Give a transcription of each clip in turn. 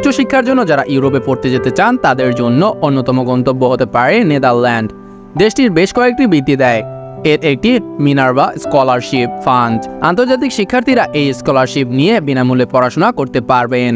উচ্চশিক্ষার জন্য যারা ইউরোপে পড়তে যেতে চান তাদের জন্য অন্যতম গন্তব্য হতে পারে নেদারল্যান্ড। দেশটির বেশ কয়েকটি বৃত্তি দেয়। এর একটি মিনার্ভা স্কলারশিপ ফান্ড। আন্তর্জাতিক শিক্ষার্থীরা এই স্কলারশিপ নিয়ে বিনামূল্যে পড়াশোনা করতে পারবেন।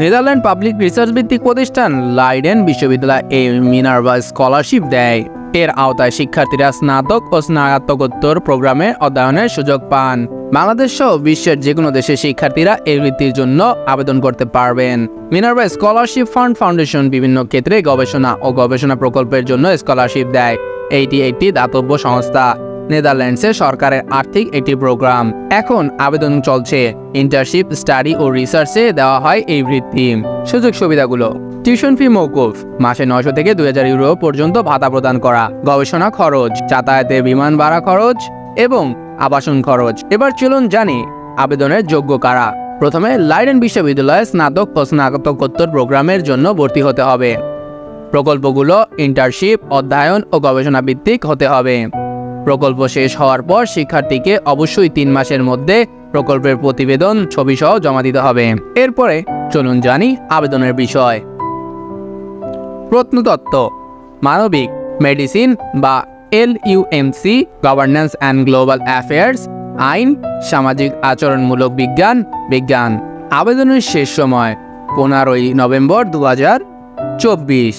নেদারল্যান্ড পাবলিক রিসার্চ ভিত্তিক প্রতিষ্ঠান লাইডেন বিশ্ববিদ্যালয় এই মিনার্ভা স্কলারশিপ দেয়। এর আওতায় শিক্ষার্থীরা স্নাতক ও স্নাতকোত্তর প্রোগ্রামে অধ্যয়নের সুযোগ পান। বাংলাদেশ সহ বিশ্বের যে কোনো দেশের শিক্ষার্থীরা এই বৃত্তির জন্য আবেদন করতে পারবেন। মিনার্ভা স্কলারশিপ ফান্ড ফাউন্ডেশন বিভিন্ন ক্ষেত্রে গবেষণা ও গবেষণা প্রকল্পের জন্য স্কলারশিপ দেয়। এটি একটি দাতব্য সংস্থা। নেদারল্যান্ডসে সরকারের আর্থিক একটি প্রোগ্রাম। এখন আবেদন চলছে। ইন্টার্নশিপ, স্টাডি ও রিসার্চে দেওয়া হয় এই বৃত্তি। সুযোগ সুবিধাগুলো: টিউশন ফি মওকুফ, মাসে 900 থেকে 2000 ইউরো পর্যন্ত ভাতা প্রদান করা, গবেষণা খরচ, যাতায়াতে বিমান ভাড়া খরচ এবং আবাসন খরচ। এবার চলুন জানি আবেদনের যোগ্য কারা। প্রথমে লাইডেন বিশ্ববিদ্যালয়ে স্নাতক ও স্নাতকোত্তর প্রোগ্রামের জন্য ভর্তি হতে হবে। প্রকল্পগুলো ইন্টার্নশিপ, অধ্যয়ন ও গবেষণা ভিত্তিক হতে হবে। প্রকল্প শেষ হওয়ার পর শিক্ষার্থীকে অবশ্যই 3 মাসের মধ্যে প্রকল্পের প্রতিবেদন ছবি সহ জমা দিতে হবে। এরপরে চলুন জানি আবেদনের বিষয়। প্রত্নতত্ত্ব, মানবিক, মেডিসিন বা LUMC, governance and global affairs, আইন, সামাজিক আচরণমূলক বিজ্ঞান। আবেদনের শেষ সময় 15ই নভেম্বর 2024।